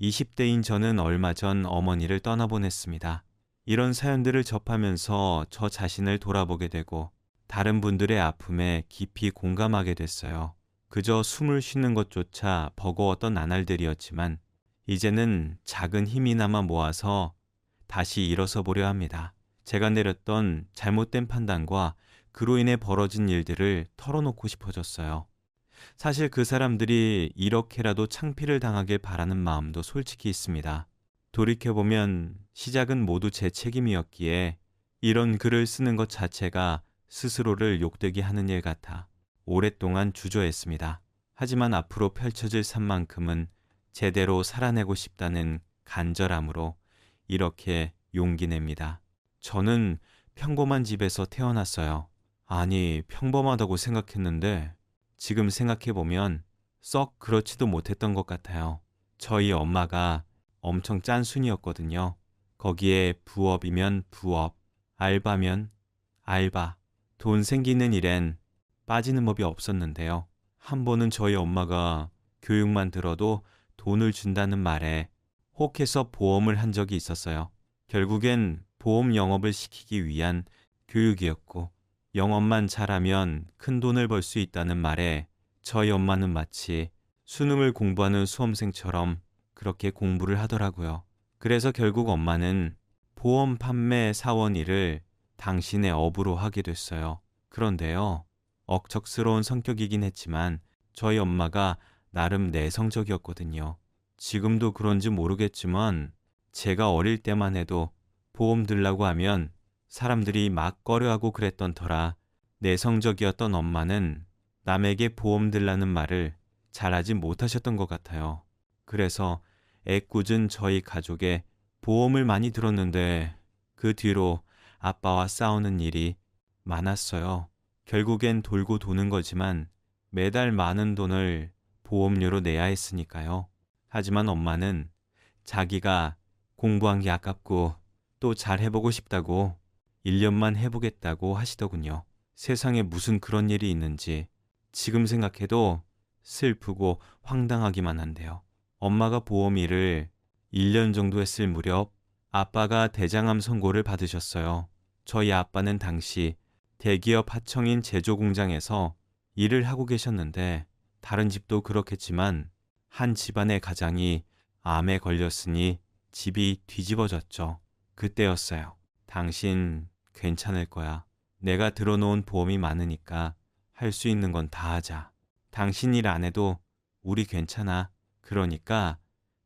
20대인 저는 얼마 전 어머니를 떠나보냈습니다. 이런 사연들을 접하면서 저 자신을 돌아보게 되고 다른 분들의 아픔에 깊이 공감하게 됐어요. 그저 숨을 쉬는 것조차 버거웠던 나날들이었지만 이제는 작은 힘이나마 모아서 다시 일어서 보려 합니다. 제가 내렸던 잘못된 판단과 그로 인해 벌어진 일들을 털어놓고 싶어졌어요. 사실 그 사람들이 이렇게라도 창피를 당하길 바라는 마음도 솔직히 있습니다. 돌이켜보면 시작은 모두 제 책임이었기에 이런 글을 쓰는 것 자체가 스스로를 욕되게 하는 일 같아 오랫동안 주저했습니다. 하지만 앞으로 펼쳐질 삶만큼은 제대로 살아내고 싶다는 간절함으로 이렇게 용기 냅니다. 저는 평범한 집에서 태어났어요. 아니, 평범하다고 생각했는데 지금 생각해보면 썩 그렇지도 못했던 것 같아요. 저희 엄마가 엄청 짠순이었거든요. 거기에 부업이면 부업, 알바면 알바, 돈 생기는 일엔 빠지는 법이 없었는데요. 한 번은 저희 엄마가 교육만 들어도 돈을 준다는 말에 혹해서 보험을 한 적이 있었어요. 결국엔 보험 영업을 시키기 위한 교육이었고 영업만 잘하면 큰 돈을 벌 수 있다는 말에 저희 엄마는 마치 수능을 공부하는 수험생처럼 그렇게 공부를 하더라고요. 그래서 결국 엄마는 보험 판매 사원 일을 당신의 업으로 하게 됐어요. 그런데요, 억척스러운 성격이긴 했지만 저희 엄마가 나름 내성적이었거든요. 지금도 그런지 모르겠지만 제가 어릴 때만 해도 보험 들라고 하면 사람들이 막 꺼려하고 그랬던 터라 내성적이었던 엄마는 남에게 보험 들라는 말을 잘하지 못하셨던 것 같아요. 그래서 애꿎은 저희 가족에 보험을 많이 들었는데 그 뒤로 아빠와 싸우는 일이 많았어요. 결국엔 돌고 도는 거지만 매달 많은 돈을 보험료로 내야 했으니까요. 하지만 엄마는 자기가 공부한 게 아깝고 또 잘 해보고 싶다고 1년만 해보겠다고 하시더군요. 세상에 무슨 그런 일이 있는지 지금 생각해도 슬프고 황당하기만 한데요. 엄마가 보험 일을 1년 정도 했을 무렵 아빠가 대장암 선고를 받으셨어요. 저희 아빠는 당시 대기업 하청인 제조공장에서 일을 하고 계셨는데 다른 집도 그렇겠지만 한 집안의 가장이 암에 걸렸으니 집이 뒤집어졌죠. 그때였어요. 당신 괜찮을 거야. 내가 들어놓은 보험이 많으니까 할 수 있는 건 다 하자. 당신 일 안 해도 우리 괜찮아. 그러니까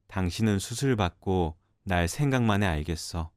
당신은 수술 받고 날 생각만 해 알겠어.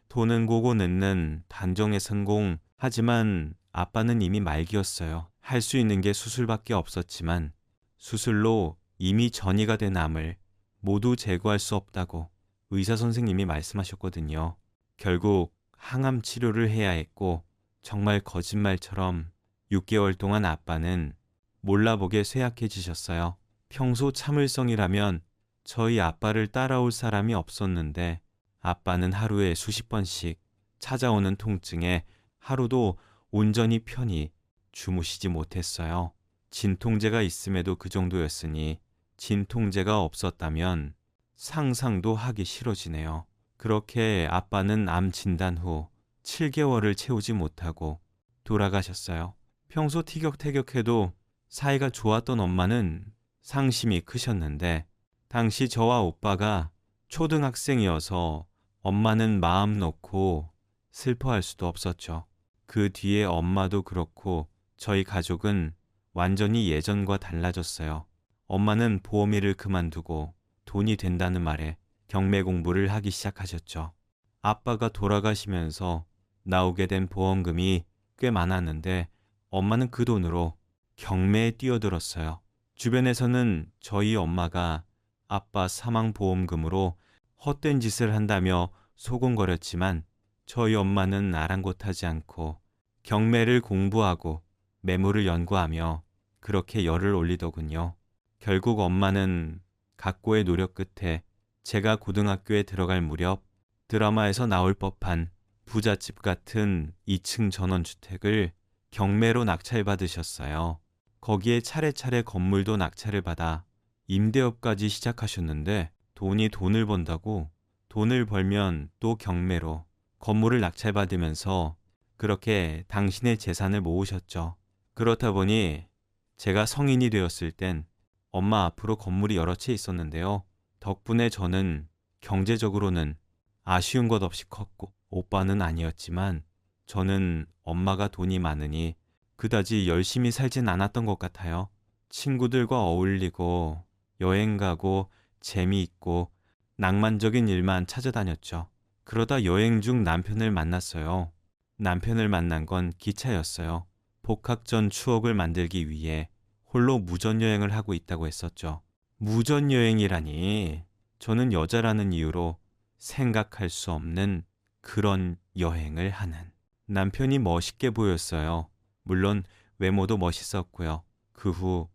돈은 고고 늦는 단종에 성공. 하지만 아빠는 이미 말기였어요. 할 수 있는 게 수술밖에 없었지만 수술로 이미 전이가 된 암을 모두 제거할 수 없다고 의사 선생님이 말씀하셨거든요. 결국 항암 치료를 해야 했고 정말 거짓말처럼 6개월 동안 아빠는 몰라보게 쇠약해지셨어요. 평소 참을성이라면 저희 아빠를 따라올 사람이 없었는데 아빠는 하루에 수십 번씩 찾아오는 통증에 하루도 온전히 편히 주무시지 못했어요. 진통제가 있음에도 그 정도였으니 진통제가 없었다면 상상도 하기 싫어지네요. 그렇게 아빠는 암 진단 후 7개월을 채우지 못하고 돌아가셨어요. 평소 티격태격해도 사이가 좋았던 엄마는 상심이 크셨는데 당시 저와 오빠가 초등학생이어서 엄마는 마음 놓고 슬퍼할 수도 없었죠. 그 뒤에 엄마도 그렇고 저희 가족은 완전히 예전과 달라졌어요. 엄마는 보험 일을 그만두고 돈이 된다는 말에 경매 공부를 하기 시작하셨죠. 아빠가 돌아가시면서 나오게 된 보험금이 꽤 많았는데 엄마는 그 돈으로 경매에 뛰어들었어요. 주변에서는 저희 엄마가 아빠 사망보험금으로 헛된 짓을 한다며 소곤거렸지만 저희 엄마는 아랑곳하지 않고 경매를 공부하고 매물을 연구하며 그렇게 열을 올리더군요. 결국 엄마는 각고의 노력 끝에 제가 고등학교에 들어갈 무렵 드라마에서 나올 법한 부잣집 같은 2층 전원주택을 경매로 낙찰받으셨어요. 거기에 차례차례 건물도 낙찰을 받아 임대업까지 시작하셨는데 돈이 돈을 번다고 돈을 벌면 또 경매로 건물을 낙찰받으면서 그렇게 당신의 재산을 모으셨죠. 그렇다 보니 제가 성인이 되었을 땐 엄마 앞으로 건물이 여러 채 있었는데요. 덕분에 저는 경제적으로는 아쉬운 것 없이 컸고 오빠는 아니었지만 저는 엄마가 돈이 많으니 그다지 열심히 살진 않았던 것 같아요. 친구들과 어울리고 여행 가고 재미있고 낭만적인 일만 찾아다녔죠. 그러다 여행 중 남편을 만났어요. 남편을 만난 건 기차였어요. 복학 전 추억을 만들기 위해 홀로 무전여행을 하고 있다고 했었죠. 무전여행이라니 저는 여자라는 이유로 생각할 수 없는 그런 여행을 하는 남편이 멋있게 보였어요. 물론 외모도 멋있었고요. 그 후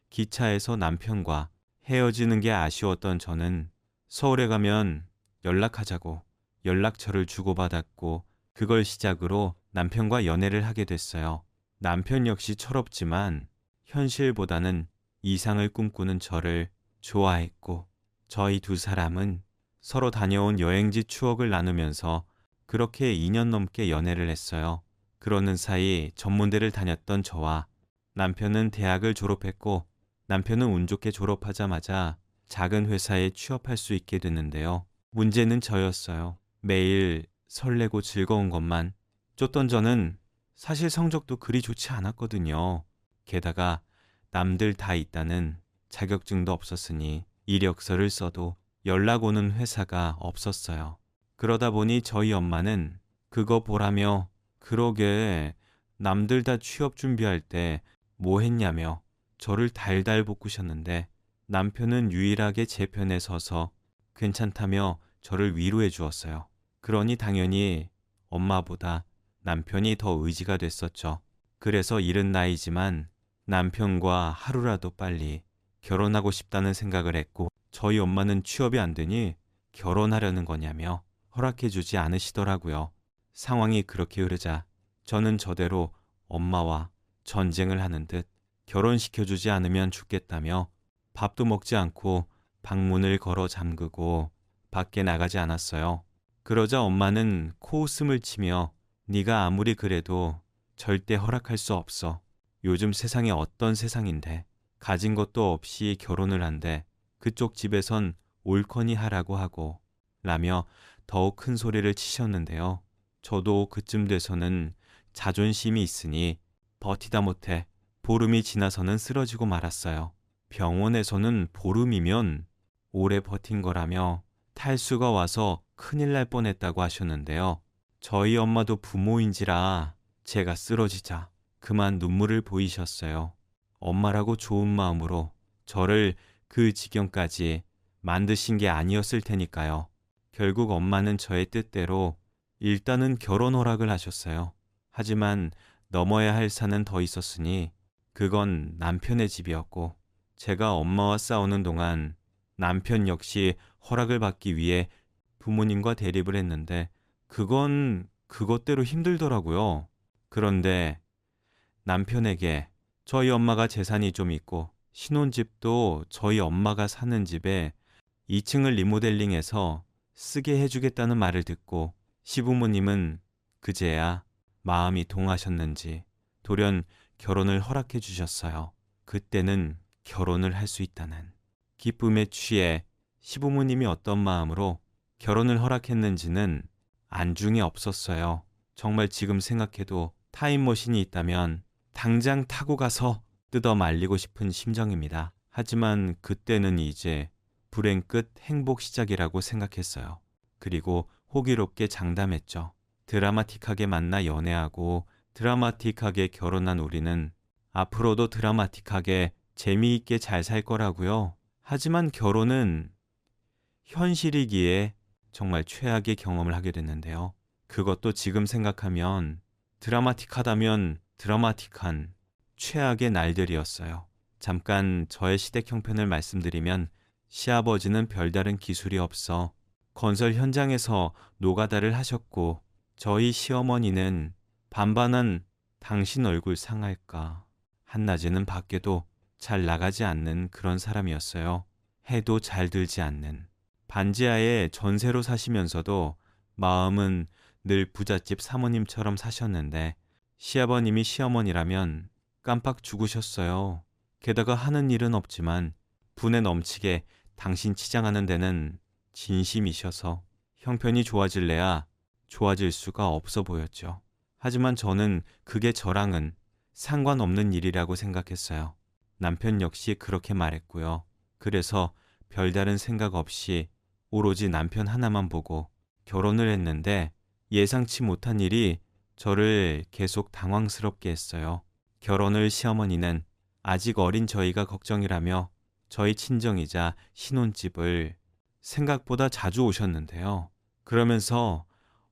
기차에서 남편과 헤어지는 게 아쉬웠던 저는 서울에 가면 연락하자고 연락처를 주고받았고 그걸 시작으로 남편과 연애를 하게 됐어요. 남편 역시 철없지만 현실보다는 이상을 꿈꾸는 저를 좋아했고 저희 두 사람은 서로 다녀온 여행지 추억을 나누면서 그렇게 2년 넘게 연애를 했어요. 그러는 사이 전문대를 다녔던 저와 남편은 대학을 졸업했고 남편은 운 좋게 졸업하자마자 작은 회사에 취업할 수 있게 됐는데요. 문제는 저였어요. 매일 설레고 즐거운 것만 쫓던 저는 사실 성적도 그리 좋지 않았거든요. 게다가 남들 다 있다는 자격증도 없었으니 이력서를 써도 연락 오는 회사가 없었어요. 그러다 보니 저희 엄마는 그거 보라며 그러게 남들 다 취업 준비할 때 뭐 했냐며 저를 달달 볶으셨는데 남편은 유일하게 제 편에 서서 괜찮다며 저를 위로해 주었어요. 그러니 당연히 엄마보다 남편이 더 의지가 됐었죠. 그래서 이른 나이지만 남편과 하루라도 빨리 결혼하고 싶다는 생각을 했고 저희 엄마는 취업이 안 되니 결혼하려는 거냐며 허락해 주지 않으시더라고요. 상황이 그렇게 흐르자 저는 저대로 엄마와 전쟁을 하는 듯 결혼시켜주지 않으면 죽겠다며 밥도 먹지 않고 방문을 걸어 잠그고 밖에 나가지 않았어요. 그러자 엄마는 코웃음을 치며 네가 아무리 그래도 절대 허락할 수 없어. 요즘 세상이 어떤 세상인데 가진 것도 없이 결혼을 한대. 그쪽 집에선 옳거니 하라고 하고 라며 더욱 큰 소리를 치셨는데요. 저도 그쯤 돼서는 자존심이 있으니 버티다 못해 보름이 지나서는 쓰러지고 말았어요. 병원에서는 보름이면 오래 버틴 거라며 탈수가 와서 큰일 날 뻔했다고 하셨는데요. 저희 엄마도 부모인지라 제가 쓰러지자 그만 눈물을 보이셨어요. 엄마라고 좋은 마음으로 저를 그 지경까지 만드신 게 아니었을 테니까요. 결국 엄마는 저의 뜻대로 일단은 결혼 허락을 하셨어요. 하지만 넘어야 할 산은 더 있었으니 그건 남편의 집이었고 제가 엄마와 싸우는 동안 남편 역시 허락을 받기 위해 부모님과 대립을 했는데 그건 그것대로 힘들더라고요. 그런데 남편에게 저희 엄마가 재산이 좀 있고 신혼집도 저희 엄마가 사는 집에 2층을 리모델링해서 쓰게 해주겠다는 말을 듣고 시부모님은 그제야 마음이 동하셨는지 돌연 결혼을 허락해 주셨어요. 그때는 결혼을 할 수 있다는 기쁨에 취해 시부모님이 어떤 마음으로 결혼을 허락했는지는 안중에 없었어요. 정말 지금 생각해도 타임머신이 있다면 당장 타고 가서 뜯어 말리고 싶은 심정입니다. 하지만 그때는 이제 불행 끝 행복 시작이라고 생각했어요. 그리고 호기롭게 장담했죠. 드라마틱하게 만나 연애하고 드라마틱하게 결혼한 우리는 앞으로도 드라마틱하게 재미있게 잘 살 거라고요. 하지만 결혼은 현실이기에 정말 최악의 경험을 하게 됐는데요. 그것도 지금 생각하면 드라마틱하다면 드라마틱한 최악의 날들이었어요. 잠깐 저의 시댁 형편을 말씀드리면 시아버지는 별다른 기술이 없어 건설 현장에서 노가다를 하셨고 저희 시어머니는 반반한 당신 얼굴 상할까 한낮에는 밖에도 잘 나가지 않는 그런 사람이었어요. 해도 잘 들지 않는 반지하에 전세로 사시면서도 마음은 늘 부잣집 사모님처럼 사셨는데 시아버님이 시어머니라면 깜빡 죽으셨어요. 게다가 하는 일은 없지만 분에 넘치게 당신 치장하는 데는 진심이셔서 형편이 좋아질래야 좋아질 수가 없어 보였죠. 하지만 저는 그게 저랑은 상관없는 일이라고 생각했어요. 남편 역시 그렇게 말했고요. 그래서 별다른 생각 없이 오로지 남편 하나만 보고 결혼을 했는데 예상치 못한 일이 저를 계속 당황스럽게 했어요. 결혼을 시어머니는 아직 어린 저희가 걱정이라며 저희 친정이자 신혼집을 생각보다 자주 오셨는데요. 그러면서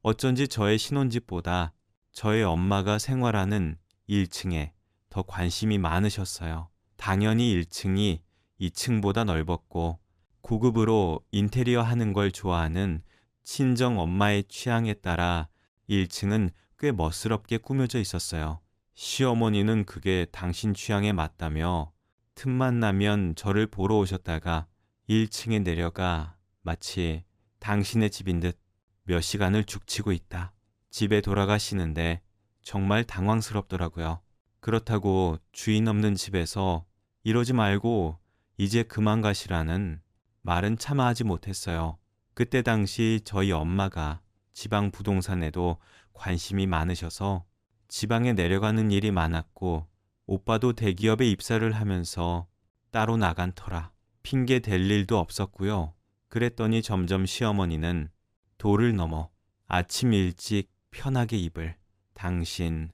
어쩐지 저의 신혼집보다 저의 엄마가 생활하는 1층에 더 관심이 많으셨어요. 당연히 1층이 2층보다 넓었고 고급으로 인테리어 하는 걸 좋아하는 친정 엄마의 취향에 따라 1층은 꽤 멋스럽게 꾸며져 있었어요. 시어머니는 그게 당신 취향에 맞다며 틈만 나면 저를 보러 오셨다가 1층에 내려가 마치 당신의 집인 듯 몇 시간을 죽치고 있다. 집에 돌아가시는데 정말 당황스럽더라고요. 그렇다고 주인 없는 집에서 이러지 말고 이제 그만 가시라는 말은 차마 하지 못했어요. 그때 당시 저희 엄마가 지방 부동산에도 관심이 많으셔서 지방에 내려가는 일이 많았고 오빠도 대기업에 입사를 하면서 따로 나간 터라 핑계 댈 일도 없었고요. 그랬더니 점점 시어머니는 도를 넘어 아침 일찍 편하게 입을 당신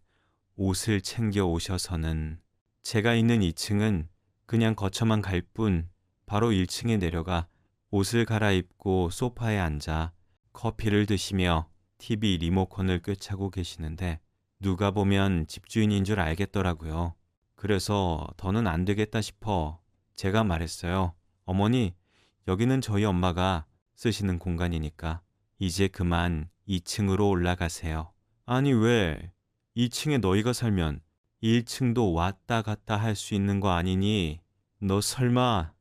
옷을 챙겨 오셔서는 제가 있는 2층은 그냥 거쳐만 갈 뿐 바로 1층에 내려가 옷을 갈아입고 소파에 앉아 커피를 드시며 TV 리모컨을 꿰차고 계시는데 누가 보면 집주인인 줄 알겠더라고요. 그래서 더는 안 되겠다 싶어 제가 말했어요. 어머니, 여기는 저희 엄마가 쓰시는 공간이니까 이제 그만 2층으로 올라가세요. 아니 왜 2층에 너희가 살면 1층도 왔다 갔다 할 수 있는 거 아니니? 너 설마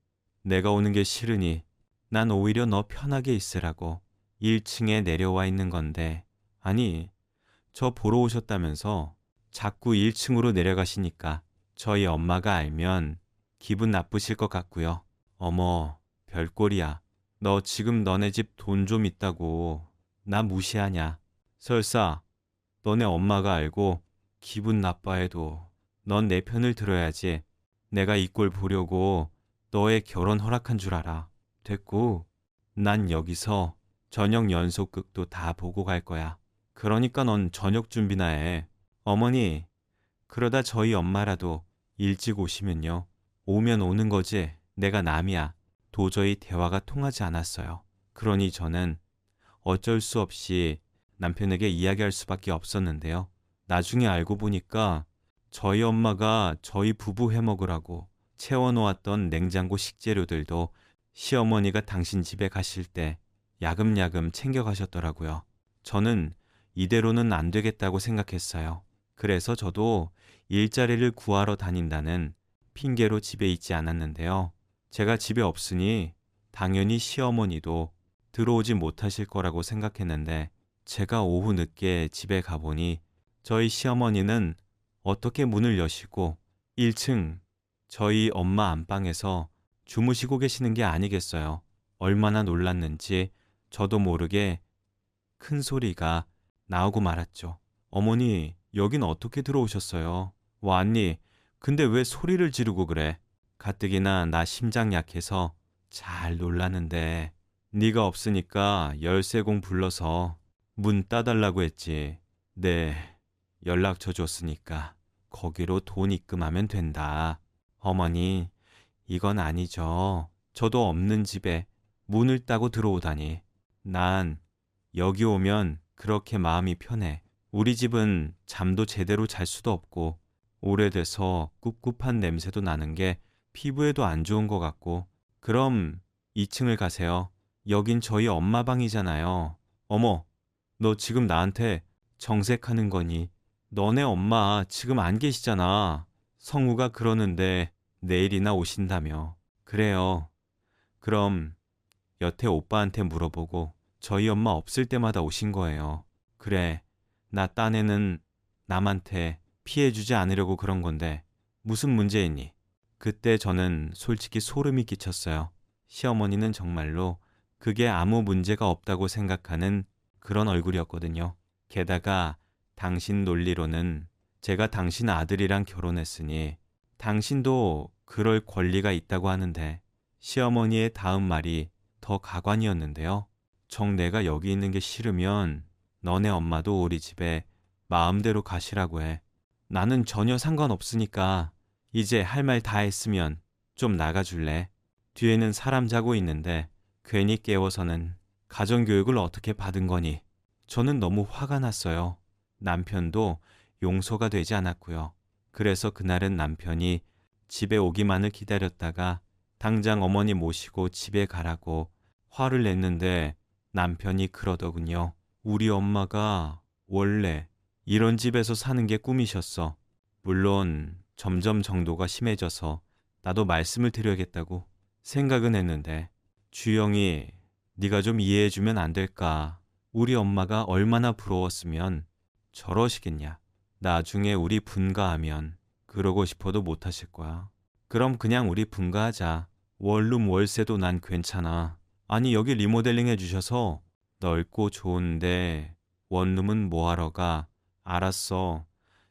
내가 오는 게 싫으니 난 오히려 너 편하게 있으라고 1층에 내려와 있는 건데 아니 저 보러 오셨다면서 자꾸 1층으로 내려가시니까 저희 엄마가 알면 기분 나쁘실 것 같고요. 어머 별꼴이야. 너 지금 너네 집 돈 좀 있다고 나 무시하냐? 설사 너네 엄마가 알고 기분 나빠해도 넌 내 편을 들어야지. 내가 이 꼴 보려고 너의 결혼 허락한 줄 알아. 됐고 난 여기서 저녁 연속극도 다 보고 갈 거야. 그러니까 넌 저녁 준비나 해. 어머니, 그러다 저희 엄마라도 일찍 오시면요. 오면 오는 거지 내가 남이야. 도저히 대화가 통하지 않았어요. 그러니 저는 어쩔 수 없이 남편에게 이야기할 수밖에 없었는데요. 나중에 알고 보니까 저희 엄마가 저희 부부 해먹으라고 채워놓았던 냉장고 식재료들도 시어머니가 당신 집에 가실 때 야금야금 챙겨가셨더라고요. 저는 이대로는 안 되겠다고 생각했어요. 그래서 저도 일자리를 구하러 다닌다는 핑계로 집에 있지 않았는데요. 제가 집에 없으니 당연히 시어머니도 들어오지 못하실 거라고 생각했는데 제가 오후 늦게 집에 가보니 저희 시어머니는 어떻게 문을 여시고 1층 저희 엄마 안방에서 주무시고 계시는 게 아니겠어요. 얼마나 놀랐는지 저도 모르게 큰 소리가 나오고 말았죠. 어머니, 여긴 어떻게 들어오셨어요? 왔니? 근데 왜 소리를 지르고 그래? 가뜩이나 나 심장 약해서 잘 놀라는데 네가 없으니까 열쇠공 불러서 문 따달라고 했지. 네, 연락처 줬으니까 거기로 돈 입금하면 된다. 어머니, 이건 아니죠. 저도 없는 집에 문을 따고 들어오다니. 난 여기 오면 그렇게 마음이 편해. 우리 집은 잠도 제대로 잘 수도 없고 오래돼서 꿉꿉한 냄새도 나는 게 피부에도 안 좋은 것 같고. 그럼 2층을 가세요. 여긴 저희 엄마 방이잖아요. 어머, 너 지금 나한테 정색하는 거니? 너네 엄마 지금 안 계시잖아. 성우가 그러는데 내일이나 오신다며. 그래요. 그럼 여태 오빠한테 물어보고 저희 엄마 없을 때마다 오신 거예요. 그래, 나 딴에는 남한테 피해주지 않으려고 그런 건데 무슨 문제 있니? 그때 저는 솔직히 소름이 끼쳤어요. 시어머니는 정말로 그게 아무 문제가 없다고 생각하는 그런 얼굴이었거든요. 게다가 당신 논리로는 제가 당신 아들이랑 결혼했으니 당신도 그럴 권리가 있다고 하는데 시어머니의 다음 말이 더 가관이었는데요. 정 내가 여기 있는 게 싫으면 너네 엄마도 우리 집에 마음대로 가시라고 해. 나는 전혀 상관없으니까 이제 할 말 다 했으면 좀 나가줄래? 뒤에는 사람 자고 있는데 괜히 깨워서는 가정교육을 어떻게 받은 거니? 저는 너무 화가 났어요. 남편도 용서가 되지 않았고요. 그래서 그날은 남편이 집에 오기만을 기다렸다가 당장 어머니 모시고 집에 가라고 화를 냈는데 남편이 그러더군요. 우리 엄마가 원래 이런 집에서 사는 게 꿈이셨어. 물론 점점 정도가 심해져서 나도 말씀을 드려야겠다고 생각은 했는데 주영이 네가 좀 이해해주면 안 될까? 우리 엄마가 얼마나 부러웠으면 저러시겠냐. 나중에 우리 분가하면 그러고 싶어도 못하실 거야. 그럼 그냥 우리 분가하자. 원룸 월세도 난 괜찮아. 아니 여기 리모델링 해주셔서 넓고 좋은데 원룸은 뭐하러 가? 알았어.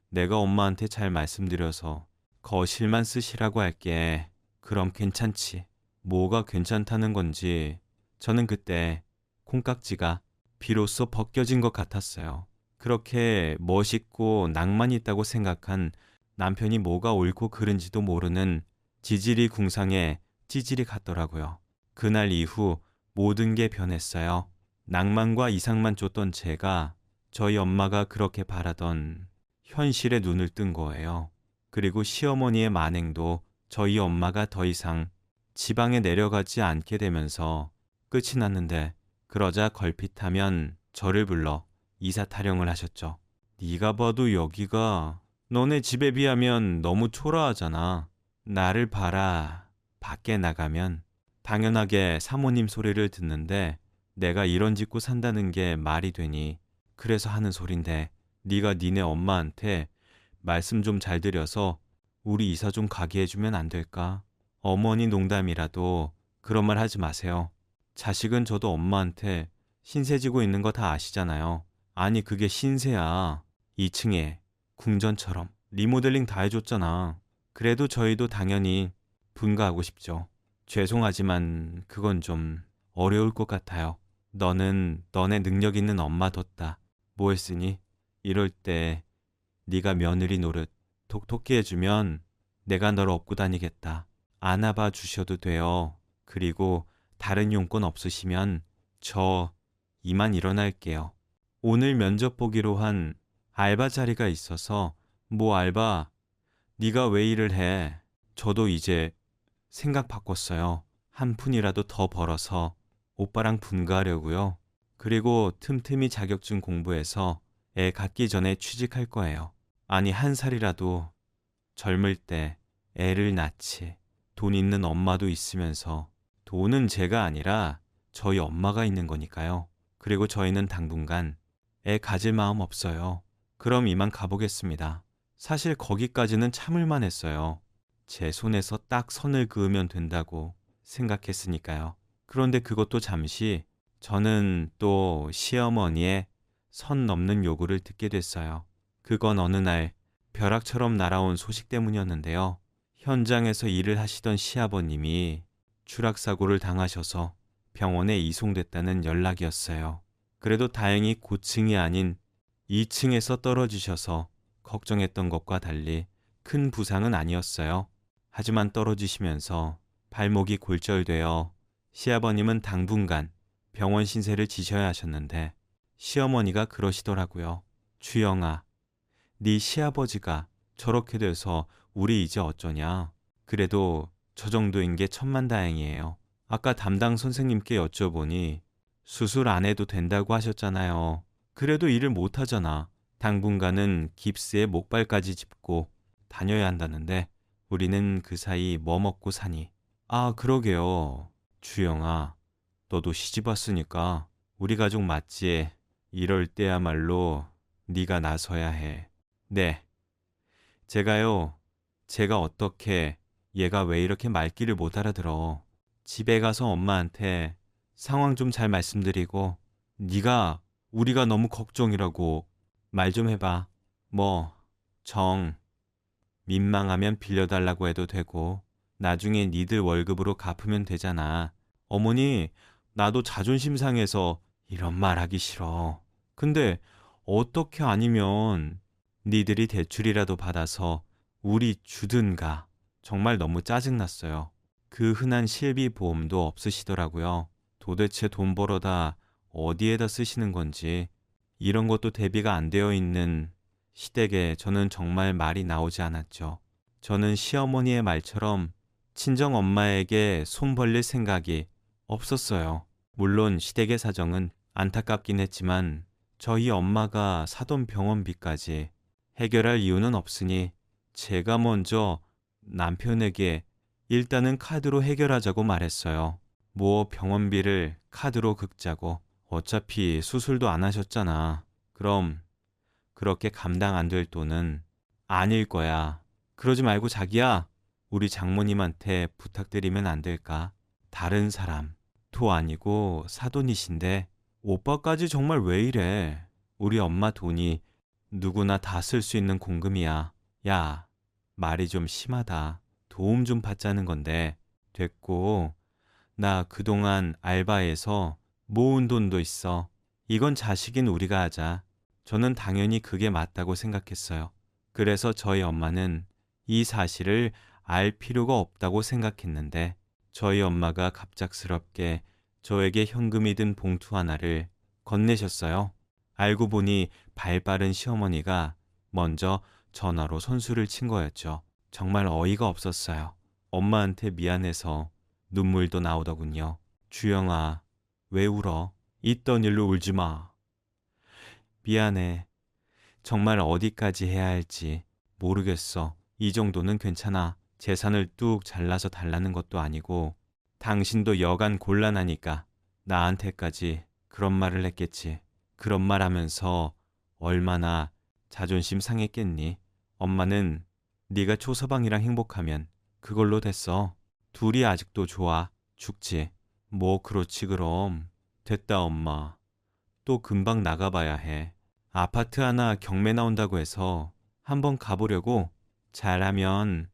내가 엄마한테 잘 말씀드려서 거실만 쓰시라고 할게. 그럼 괜찮지. 뭐가 괜찮다는 건지 저는 그때 콩깍지가 비로소 벗겨진 것 같았어요. 그렇게 멋있고 낭만 있다고 생각한 남편이 뭐가 옳고 그른지도 모르는 지질이 궁상에 찌질이 같더라고요. 그날 이후 모든 게 변했어요. 낭만과 이상만 쫓던 제가 저희 엄마가 그렇게 바라던 현실에 눈을 뜬 거예요. 그리고 시어머니의 만행도 저희 엄마가 더 이상 지방에 내려가지 않게 되면서 끝이 났는데 그러자 걸핏하면 저를 불러 이사 타령을 하셨죠. 네가 봐도 여기가 너네 집에 비하면 너무 초라하잖아. 나를 봐라. 밖에 나가면 당연하게 사모님 소리를 듣는데 내가 이런 짓고 산다는 게 말이 되니 그래서 하는 소린데 네가 니네 엄마한테 말씀 좀 잘 드려서 우리 이사 좀 가게 해주면 안 될까? 어머니 농담이라도 그런 말 하지 마세요. 자식은 저도 엄마한테 신세 지고 있는 거 다 아시잖아요. 아니 그게 신세야. 2층에 궁전처럼 리모델링 다 해줬잖아. 그래도 저희도 당연히 분가하고 싶죠. 죄송하지만 그건 좀 어려울 것 같아요. 너는 너네 능력 있는 엄마 뒀다. 뭐 했으니? 이럴 때 네가 며느리 노릇 톡톡히 해주면 내가 널 업고 다니겠다. 안아봐 주셔도 돼요. 그리고 다른 용건 없으시면 저 이만 일어날게요. 오늘 면접 보기로 한 알바 자리가 있어서 뭐 알바? 네가 왜 일을 해? 저도 이제 생각 바꿨어요. 한 푼이라도 더 벌어서 오빠랑 분가하려고요. 그리고 틈틈이 자격증 공부해서 애 갖기 전에 취직할 거예요. 아니 한 살이라도 젊을 때 애를 낳지. 돈 있는 엄마도 있으면서 돈은 제가 아니라 저희 엄마가 있는 거니까요. 그리고 저희는 당분간 애 가질 마음 없어요. 그럼 이만 가보겠습니다. 사실 거기까지는 참을만 했어요. 제 손에서 딱 선을 그으면 된다고 생각했으니까요. 그런데 그것도 잠시 저는 또 시어머니의 선 넘는 요구를 듣게 됐어요. 그건 어느 날 벼락처럼 날아온 소식 때문이었는데요. 현장에서 일을 하시던 시아버님이 추락사고를 당하셔서 병원에 이송됐다는 연락이었어요. 그래도 다행히 고층이 아닌 2층에서 떨어지셔서 걱정했던 것과 달리 큰 부상은 아니었어요. 하지만 떨어지시면서 발목이 골절되어 시아버님은 당분간 병원 신세를 지셔야 하셨는데 시어머니가 그러시더라고요. 주영아, 네 시아버지가 저렇게 돼서 우리 이제 어쩌냐. 그래도 저 정도인 게 천만다행이에요. 아까 담당 선생님께 여쭤보니 수술 안 해도 된다고 하셨잖아요. 그래도 일을 못 하잖아. 당분간은 깁스에 목발까지 짚고 다녀야 한다는데 우리는 그 사이 뭐 먹고 사니? 아, 그러게요. 주영아, 너도 시집 왔으니까 우리 가족 맞지? 이럴 때야말로 네가 나서야 해. 네, 제가요. 제가 어떻게 얘가 왜 이렇게 말귀를 못 알아들어. 집에 가서 엄마한테 상황 좀 잘 말씀드리고 네가 우리가 너무 걱정이라고 말 좀 해봐. 뭐 정 민망하면 빌려달라고 해도 되고 나중에 니들 월급으로 갚으면 되잖아. 어머니, 나도 자존심 상해서 이런 말 하기 싫어. 근데 어떻게 아니면 니들이 대출이라도 받아서 우리 주든가. 정말 너무 짜증났어요. 그 흔한 실비 보험도 없으시더라고요. 도대체 돈 벌어다 어디에다 쓰시는 건지 이런 것도 대비가 안 되어 있는 시댁에 저는 정말 말이 나오지 않았죠. 저는 시어머니의 말처럼 친정 엄마에게 손 벌릴 생각이 없었어요. 물론 시댁의 사정은 안타깝긴 했지만 저희 엄마가 사돈 병원비까지 해결할 이유는 없으니 제가 먼저 남편에게 일단은 카드로 해결하자고 말했어요. 뭐 병원비를 카드로 긁자고. 어차피 수술도 안 하셨잖아. 그럼 그렇게 감당 안 될 돈은 아닐 거야. 그러지 말고 자기야, 우리 장모님한테 부탁드리면 안 될까? 다른 사람, 도 아니고 사돈이신데 오빠까지 정말 왜 이래? 우리 엄마 돈이 누구나 다 쓸 수 있는 공금이야. 야, 말이 좀 심하다. 도움 좀 받자는 건데. 됐고, 나 그동안 알바해서 모은 돈도 있어. 이건 자식인 우리가 하자. 저는 당연히 그게 맞다고 생각했어요. 그래서 저희 엄마는 이 사실을 알 필요가 없다고 생각했는데 저희 엄마가 갑작스럽게 저에게 현금이 든 봉투 하나를 건네셨어요. 알고 보니 발빠른 시어머니가 먼저 전화로 손수를 친 거였죠. 정말 어이가 없었어요. 엄마한테 미안해서 눈물도 나오더군요. 주영아, 왜 울어? 있던 일로 울지 마. 미안해. 정말 어디까지 해야 할지 모르겠어. 이 정도는 괜찮아. 재산을 뚝 잘라서 달라는 것도 아니고 당신도 여간 곤란하니까 나한테까지 그런 말을 했겠지. 그런 말 하면서 얼마나 자존심 상했겠니? 엄마는 네가 초서방이랑 행복하면 그걸로 됐어. 둘이 아직도 좋아. 죽지. 뭐 그렇지 그럼. 됐다 엄마. 또 금방 나가봐야 해. 아파트 하나 경매 나온다고 해서 한번 가보려고. 잘하면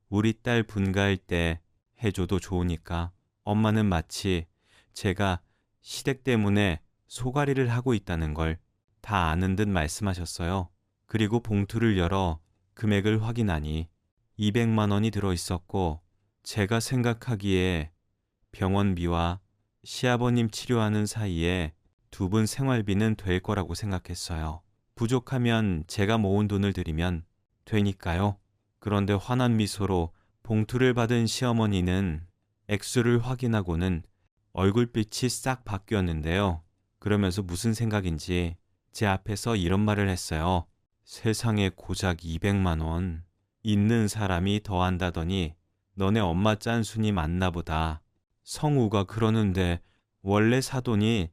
우리 딸 분가할 때 해줘도 좋으니까. 엄마는 마치 제가 시댁 때문에 소가리를 하고 있다는 걸 다 아는 듯 말씀하셨어요. 그리고 봉투를 열어 금액을 확인하니 200만 원이 들어있었고 제가 생각하기에 병원비와 시아버님 치료하는 사이에 두 분 생활비는 될 거라고 생각했어요. 부족하면 제가 모은 돈을 드리면 되니까요. 그런데 환한 미소로 봉투를 받은 시어머니는 액수를 확인하고는 얼굴빛이 싹 바뀌었는데요. 그러면서 무슨 생각인지 제 앞에서 이런 말을 했어요. 세상에 고작 200만 원. 있는 사람이 더한다더니 너네 엄마 짠순이 맞나 보다. 성우가 그러는데 원래 사돈이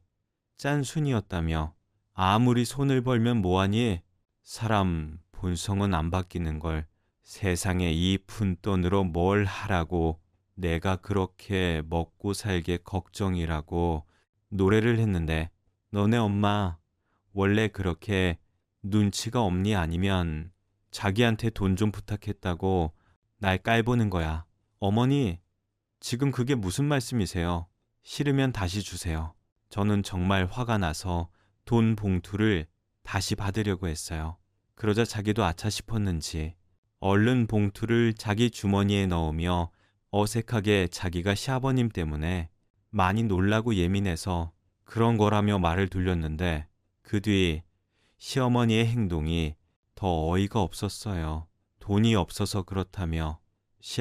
짠순이었다며. 아무리 손을 벌면 뭐하니? 사람 본성은 안 바뀌는 걸. 세상에 이 푼돈으로 뭘 하라고. 내가 그렇게 먹고 살게 걱정이라고 노래를 했는데 너네 엄마 원래 그렇게 눈치가 없니? 아니면 자기한테 돈 좀 부탁했다고 날 깔보는 거야. 어머니, 지금 그게 무슨 말씀이세요? 싫으면 다시 주세요. 저는 정말 화가 나서 돈 봉투를 다시 받으려고 했어요. 그러자 자기도 아차 싶었는지 얼른 봉투를 자기 주머니에 넣으며 어색하게 자기가 시아버님 때문에 많이 놀라고 예민해서 그런 거라며 말을 돌렸는데 그 뒤 시어머니의 행동이 더 어이가 없었어요. 돈이 없어서 그렇다며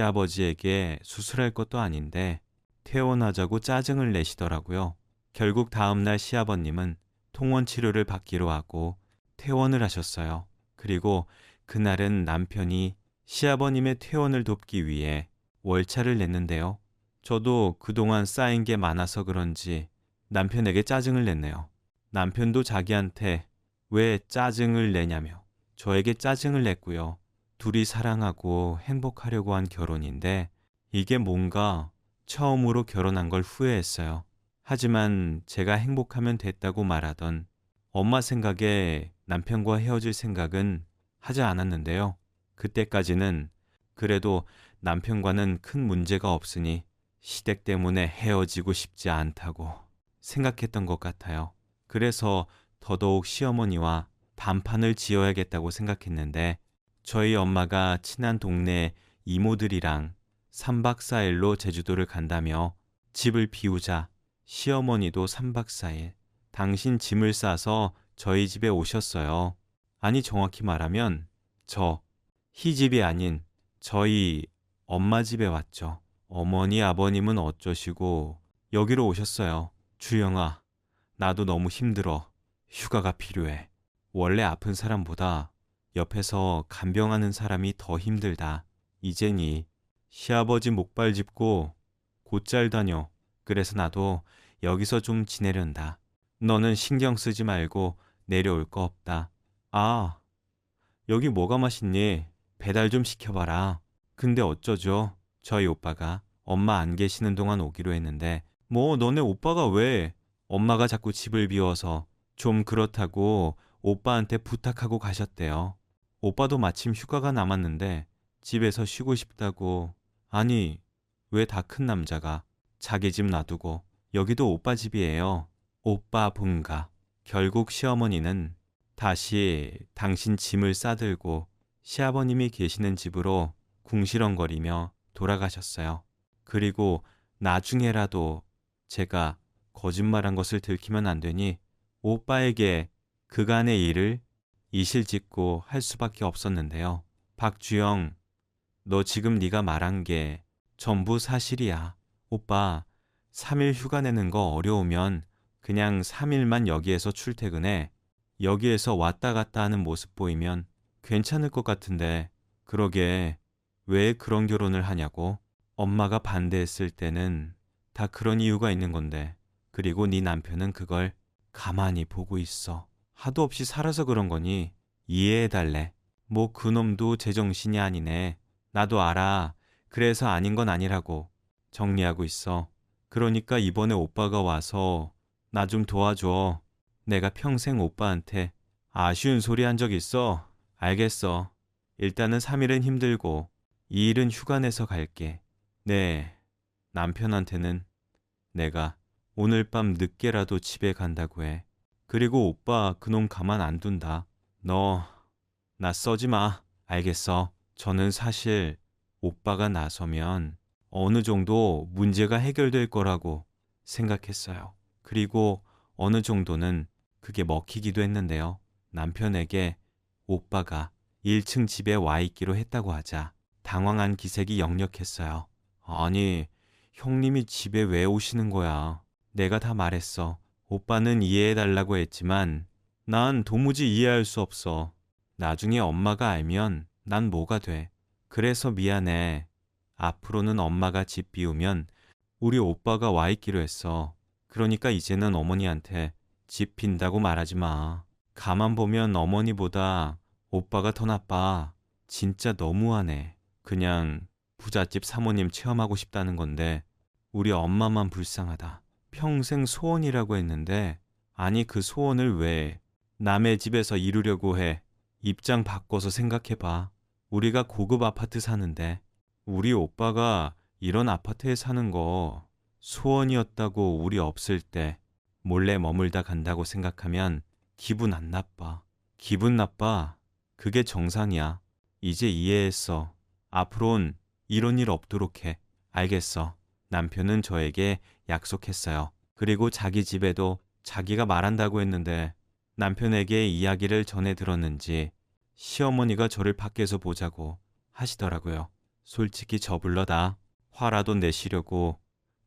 시아버지에게 수술할 것도 아닌데 퇴원하자고 짜증을 내시더라고요. 결국 다음날 시아버님은 통원 치료를 받기로 하고 퇴원을 하셨어요. 그리고 그날은 남편이 시아버님의 퇴원을 돕기 위해 월차를 냈는데요. 저도 그동안 쌓인 게 많아서 그런지 남편에게 짜증을 냈네요. 남편도 자기한테 왜 짜증을 내냐며 저에게 짜증을 냈고요. 둘이 사랑하고 행복하려고 한 결혼인데 이게 뭔가 처음으로 결혼한 걸 후회했어요. 하지만 제가 행복하면 됐다고 말하던 엄마 생각에 남편과 헤어질 생각은 하지 않았는데요. 그때까지는 그래도 남편과는 큰 문제가 없으니 시댁 때문에 헤어지고 싶지 않다고 생각했던 것 같아요. 그래서 더더욱 시어머니와 단판을 지어야겠다고 생각했는데 저희 엄마가 친한 동네 이모들이랑 3박 4일로 제주도를 간다며 집을 비우자 시어머니도 3박 4일 당신 짐을 싸서 저희 집에 오셨어요. 아니 정확히 말하면 저 희집이 아닌 저희 엄마 집에 왔죠. 어머니 아버님은 어쩌시고 여기로 오셨어요. 주영아, 나도 너무 힘들어. 휴가가 필요해. 원래 아픈 사람보다 옆에서 간병하는 사람이 더 힘들다. 이제니 시아버지 목발 짚고 곧잘 다녀. 그래서 나도 여기서 좀 지내련다. 너는 신경 쓰지 말고 내려올 거 없다. 아, 여기 뭐가 맛있니? 배달 좀 시켜봐라. 근데 어쩌죠? 저희 오빠가 엄마 안 계시는 동안 오기로 했는데 뭐 너네 오빠가 왜? 엄마가 자꾸 집을 비워서 좀 그렇다고 오빠한테 부탁하고 가셨대요. 오빠도 마침 휴가가 남았는데 집에서 쉬고 싶다고. 아니, 왜 다 큰 남자가 자기 집 놔두고 여기도 오빠 집이에요. 오빠 본가. 결국 시어머니는 다시 당신 짐을 싸들고 시아버님이 계시는 집으로 궁시렁거리며 돌아가셨어요. 그리고 나중에라도 제가 거짓말한 것을 들키면 안 되니 오빠에게 그간의 일을 이실직고 할 수밖에 없었는데요. 박주영, 너 지금 네가 말한 게 전부 사실이야. 오빠, 3일 휴가 내는 거 어려우면 그냥 3일만 여기에서 출퇴근해. 여기에서 왔다 갔다 하는 모습 보이면 괜찮을 것 같은데 그러게 왜 그런 결혼을 하냐고. 엄마가 반대했을 때는 다 그런 이유가 있는 건데 그리고 네 남편은 그걸 가만히 보고 있어. 하도 없이 살아서 그런 거니 이해해달래. 뭐 그놈도 제정신이 아니네. 나도 알아. 그래서 아닌 건 아니라고 정리하고 있어. 그러니까 이번에 오빠가 와서 나 좀 도와줘. 내가 평생 오빠한테 아쉬운 소리 한 적 있어? 알겠어. 일단은 3일은 힘들고 2일은 휴가 내서 갈게. 네, 남편한테는 내가 오늘 밤 늦게라도 집에 간다고 해. 그리고 오빠 그놈 가만 안 둔다. 너 나 써지 마. 알겠어. 저는 사실 오빠가 나서면 어느 정도 문제가 해결될 거라고 생각했어요. 그리고 어느 정도는 그게 먹히기도 했는데요. 남편에게 오빠가 1층 집에 와 있기로 했다고 하자 당황한 기색이 역력했어요. 아니, 형님이 집에 왜 오시는 거야? 내가 다 말했어. 오빠는 이해해달라고 했지만 난 도무지 이해할 수 없어. 나중에 엄마가 알면 난 뭐가 돼. 그래서 미안해. 앞으로는 엄마가 집 비우면 우리 오빠가 와 있기로 했어. 그러니까 이제는 어머니한테 집 빈다고 말하지 마. 가만 보면 어머니보다 오빠가 더 나빠. 진짜 너무하네. 그냥 부잣집 사모님 체험하고 싶다는 건데 우리 엄마만 불쌍하다. 평생 소원이라고 했는데 아니 그 소원을 왜 남의 집에서 이루려고 해. 입장 바꿔서 생각해봐. 우리가 고급 아파트 사는데 우리 오빠가 이런 아파트에 사는 거 소원이었다고 우리 없을 때 몰래 머물다 간다고 생각하면 기분 안 나빠. 기분 나빠. 그게 정상이야. 이제 이해했어. 앞으론 이런 일 없도록 해. 알겠어. 남편은 저에게 약속했어요. 그리고 자기 집에도 자기가 말한다고 했는데 남편에게 이야기를 전해 들었는지 시어머니가 저를 밖에서 보자고 하시더라고요. 솔직히 저불러다 화라도 내시려고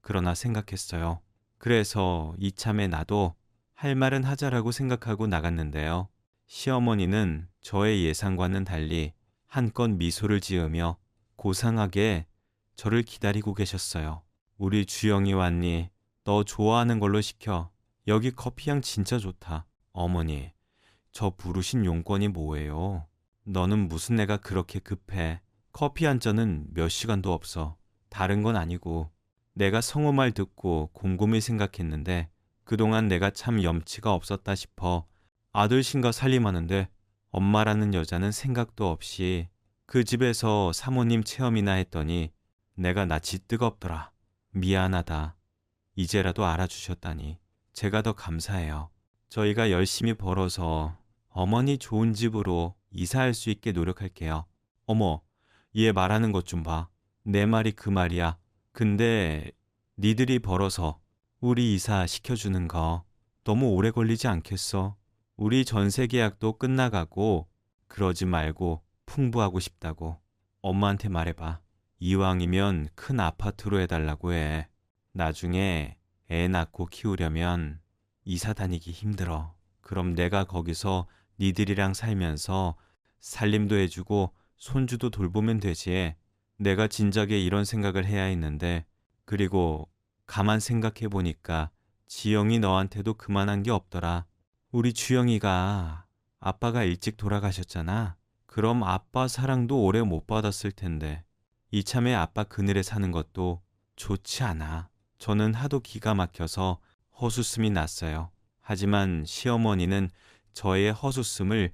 그러나 생각했어요. 그래서 이참에 나도 할 말은 하자라고 생각하고 나갔는데요. 시어머니는 저의 예상과는 달리 한껏 미소를 지으며 고상하게 저를 기다리고 계셨어요. 우리 주영이 왔니? 너 좋아하는 걸로 시켜. 여기 커피향 진짜 좋다. 어머니, 저 부르신 용건이 뭐예요? 너는 무슨 내가 그렇게 급해. 커피 한 잔은 몇 시간도 없어. 다른 건 아니고. 내가 성우 말 듣고 곰곰이 생각했는데 그동안 내가 참 염치가 없었다 싶어. 아들 신가 살림하는데 엄마라는 여자는 생각도 없이 그 집에서 사모님 체험이나 했더니 내가 낯이 뜨겁더라. 미안하다. 이제라도 알아주셨다니 제가 더 감사해요. 저희가 열심히 벌어서 어머니 좋은 집으로 이사할 수 있게 노력할게요. 어머, 얘 말하는 것 좀 봐. 내 말이 그 말이야. 근데 니들이 벌어서 우리 이사 시켜주는 거 너무 오래 걸리지 않겠어? 우리 전세 계약도 끝나가고 그러지 말고 풍부하고 싶다고. 엄마한테 말해봐. 이왕이면 큰 아파트로 해달라고 해. 나중에 애 낳고 키우려면 이사 다니기 힘들어. 그럼 내가 거기서 니들이랑 살면서 살림도 해주고 손주도 돌보면 되지. 내가 진작에 이런 생각을 해야 했는데 그리고 가만 생각해 보니까 지영이 너한테도 그만한 게 없더라. 우리 주영이가 아빠가 일찍 돌아가셨잖아. 그럼 아빠 사랑도 오래 못 받았을 텐데 이참에 아빠 그늘에 사는 것도 좋지 않아. 저는 하도 기가 막혀서 허수음이 났어요. 하지만 시어머니는 저의 허수음을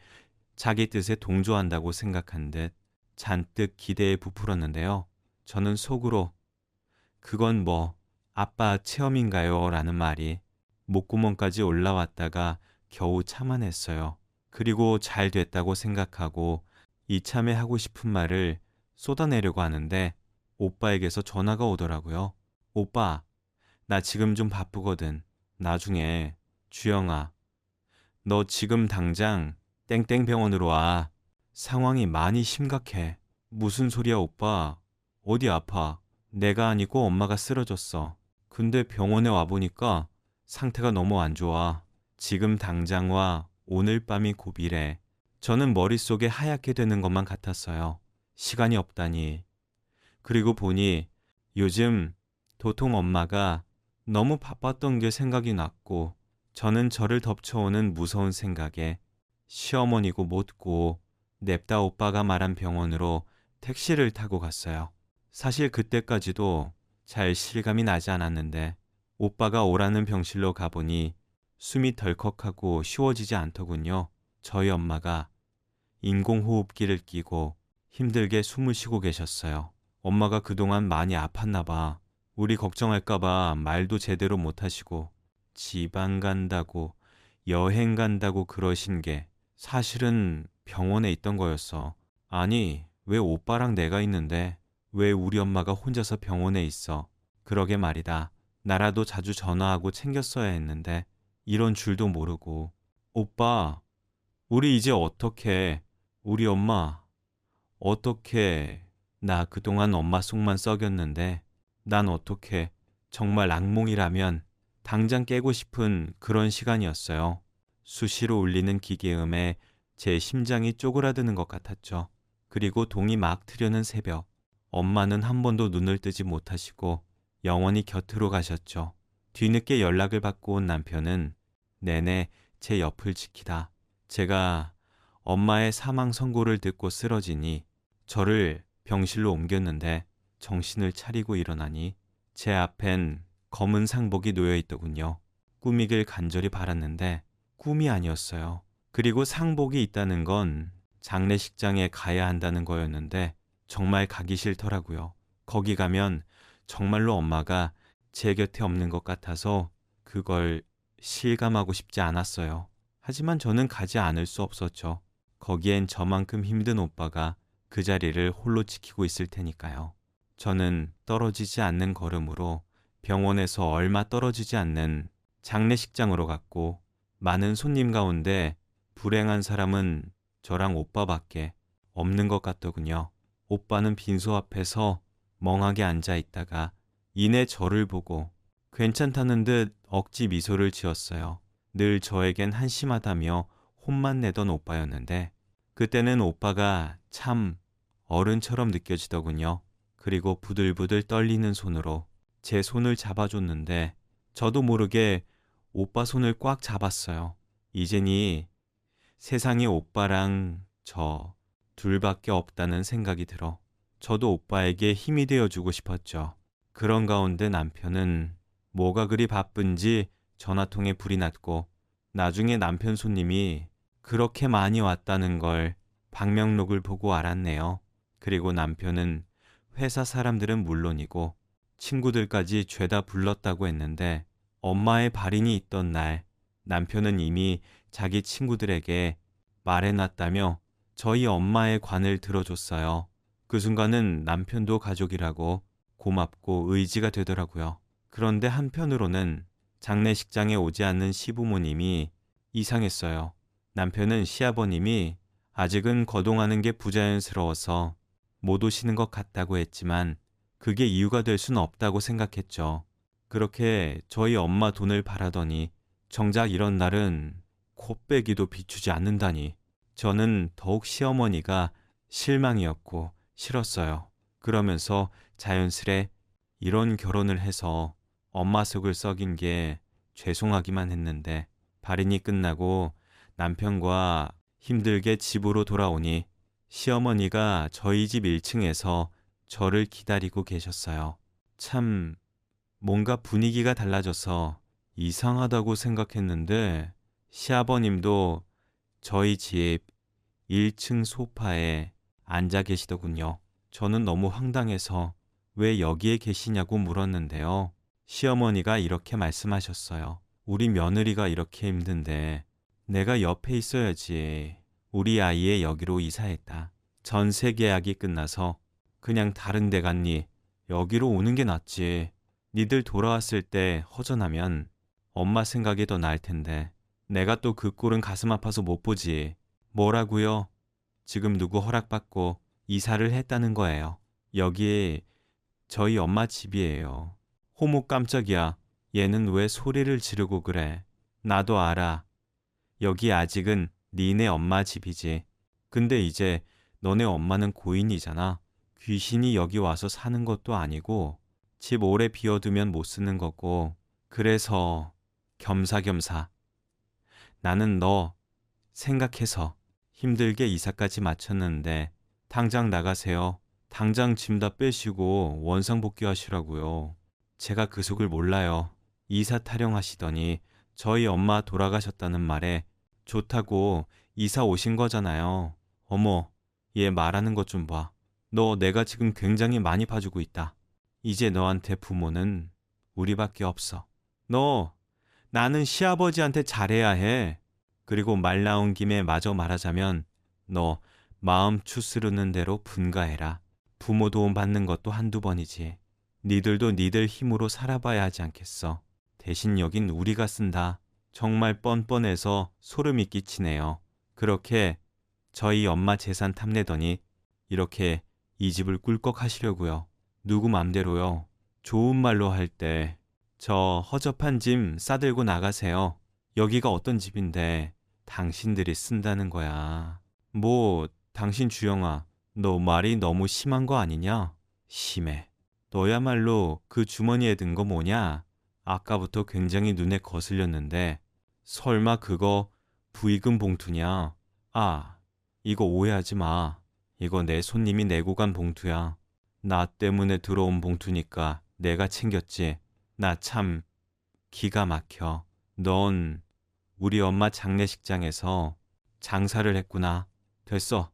자기 뜻에 동조한다고 생각한 듯 잔뜩 기대에 부풀었는데요. 저는 속으로 그건 뭐 아빠 체험인가요? 라는 말이 목구멍까지 올라왔다가 겨우 참아냈어요. 그리고 잘 됐다고 생각하고 이참에 하고 싶은 말을 쏟아내려고 하는데 오빠에게서 전화가 오더라고요. 오빠, 나 지금 좀 바쁘거든. 나중에 주영아, 너 지금 당장 땡땡 병원으로 와. 상황이 많이 심각해. 무슨 소리야, 오빠? 어디 아파? 내가 아니고 엄마가 쓰러졌어. 근데 병원에 와보니까 상태가 너무 안 좋아. 지금 당장 와. 오늘 밤이 고비래. 저는 머릿속에 하얗게 되는 것만 같았어요. 시간이 없다니. 그리고 보니 요즘 도통 엄마가 너무 바빴던 게 생각이 났고 저는 저를 덮쳐오는 무서운 생각에 시어머니고 못고 냅다 오빠가 말한 병원으로 택시를 타고 갔어요. 사실 그때까지도 잘 실감이 나지 않았는데 오빠가 오라는 병실로 가보니 숨이 덜컥하고 쉬워지지 않더군요. 저희 엄마가 인공호흡기를 끼고 힘들게 숨을 쉬고 계셨어요. 엄마가 그동안 많이 아팠나 봐. 우리 걱정할까 봐 말도 제대로 못하시고 지방 간다고 여행 간다고 그러신 게 사실은 병원에 있던 거였어. 아니, 왜 오빠랑 내가 있는데 왜 우리 엄마가 혼자서 병원에 있어? 그러게 말이다. 나라도 자주 전화하고 챙겼어야 했는데 이런 줄도 모르고. 오빠, 우리 이제 어떡해? 우리 엄마 어떡해? 나 그동안 엄마 속만 썩였는데 난 어떡해? 정말 악몽이라면 당장 깨고 싶은 그런 시간이었어요. 수시로 울리는 기계음에 제 심장이 쪼그라드는 것 같았죠. 그리고 동이 막 트려는 새벽. 엄마는 한 번도 눈을 뜨지 못하시고 영원히 곁으로 가셨죠. 뒤늦게 연락을 받고 온 남편은 내내 제 옆을 지키다. 제가 엄마의 사망 선고를 듣고 쓰러지니 저를 병실로 옮겼는데 정신을 차리고 일어나니 제 앞엔 검은 상복이 놓여 있더군요. 꾸미길 간절히 바랐는데 꿈이 아니었어요. 그리고 상복이 있다는 건 장례식장에 가야 한다는 거였는데 정말 가기 싫더라고요. 거기 가면 정말로 엄마가 제 곁에 없는 것 같아서 그걸 실감하고 싶지 않았어요. 하지만 저는 가지 않을 수 없었죠. 거기엔 저만큼 힘든 오빠가 그 자리를 홀로 지키고 있을 테니까요. 저는 떨어지지 않는 걸음으로 병원에서 얼마 떨어지지 않는 장례식장으로 갔고 많은 손님 가운데 불행한 사람은 저랑 오빠밖에 없는 것 같더군요. 오빠는 빈소 앞에서 멍하게 앉아 있다가 이내 저를 보고 괜찮다는 듯 억지 미소를 지었어요. 늘 저에겐 한심하다며 혼만 내던 오빠였는데 그때는 오빠가 참 어른처럼 느껴지더군요. 그리고 부들부들 떨리는 손으로 제 손을 잡아줬는데 저도 모르게 오빠 손을 꽉 잡았어요. 이제니 세상에 오빠랑 저 둘밖에 없다는 생각이 들어 저도 오빠에게 힘이 되어주고 싶었죠. 그런 가운데 남편은 뭐가 그리 바쁜지 전화통에 불이 났고 나중에 남편 손님이 그렇게 많이 왔다는 걸 방명록을 보고 알았네요. 그리고 남편은 회사 사람들은 물론이고 친구들까지 죄다 불렀다고 했는데 엄마의 발인이 있던 날 남편은 이미 자기 친구들에게 말해놨다며 저희 엄마의 관을 들어줬어요. 그 순간은 남편도 가족이라고 고맙고 의지가 되더라고요. 그런데 한편으로는 장례식장에 오지 않는 시부모님이 이상했어요. 남편은 시아버님이 아직은 거동하는 게 부자연스러워서 못 오시는 것 같다고 했지만 그게 이유가 될 수는 없다고 생각했죠. 그렇게 저희 엄마 돈을 바라더니 정작 이런 날은 코빼기도 비추지 않는다니 저는 더욱 시어머니가 실망이었고 싫었어요. 그러면서 자연스레 이런 결혼을 해서 엄마 속을 썩인 게 죄송하기만 했는데 발인이 끝나고 남편과 힘들게 집으로 돌아오니 시어머니가 저희 집 1층에서 저를 기다리고 계셨어요. 참 뭔가 분위기가 달라져서 이상하다고 생각했는데 시아버님도 저희 집 1층 소파에 앉아 계시더군요. 저는 너무 황당해서 왜 여기에 계시냐고 물었는데요. 시어머니가 이렇게 말씀하셨어요. 우리 며느리가 이렇게 힘든데 내가 옆에 있어야지. 우리 아이의 여기로 이사했다. 전세 계약이 끝나서 그냥 다른 데 갔니? 여기로 오는 게 낫지. 니들 돌아왔을 때 허전하면 엄마 생각이 더 나을 텐데 내가 또 그 꼴은 가슴 아파서 못 보지. 뭐라고요? 지금 누구 허락받고 이사를 했다는 거예요. 여기 저희 엄마 집이에요. 호모 깜짝이야. 얘는 왜 소리를 지르고 그래? 나도 알아. 여기 아직은 니네 엄마 집이지. 근데 이제 너네 엄마는 고인이잖아. 귀신이 여기 와서 사는 것도 아니고 집 오래 비워두면 못 쓰는 거고 그래서 겸사겸사 나는 너 생각해서 힘들게 이사까지 마쳤는데 당장 나가세요. 당장 짐 다 빼시고 원상복귀하시라고요. 제가 그 속을 몰라요. 이사 타령하시더니 저희 엄마 돌아가셨다는 말에 좋다고 이사 오신 거잖아요. 어머, 얘 말하는 것 좀 봐. 너 내가 지금 굉장히 많이 봐주고 있다. 이제 너한테 부모는 우리밖에 없어. 너 나는 시아버지한테 잘해야 해. 그리고 말 나온 김에 마저 말하자면 너 마음 추스르는 대로 분가해라. 부모 도움 받는 것도 한두 번이지. 니들도 니들 힘으로 살아봐야 하지 않겠어. 대신 여긴 우리가 쓴다. 정말 뻔뻔해서 소름이 끼치네요. 그렇게 저희 엄마 재산 탐내더니 이렇게 이 집을 꿀꺽 하시려고요. 누구 맘대로요. 좋은 말로 할 때 저 허접한 짐 싸들고 나가세요. 여기가 어떤 집인데 당신들이 쓴다는 거야. 뭐 당신 주영아, 너 말이 너무 심한 거 아니냐? 심해. 너야말로 그 주머니에 든 거 뭐냐? 아까부터 굉장히 눈에 거슬렸는데 설마 그거 부의금 봉투냐? 아, 이거 오해하지 마. 이거 내 손님이 내고 간 봉투야. 나 때문에 들어온 봉투니까 내가 챙겼지. 나 참 기가 막혀. 넌 우리 엄마 장례식장에서 장사를 했구나. 됐어.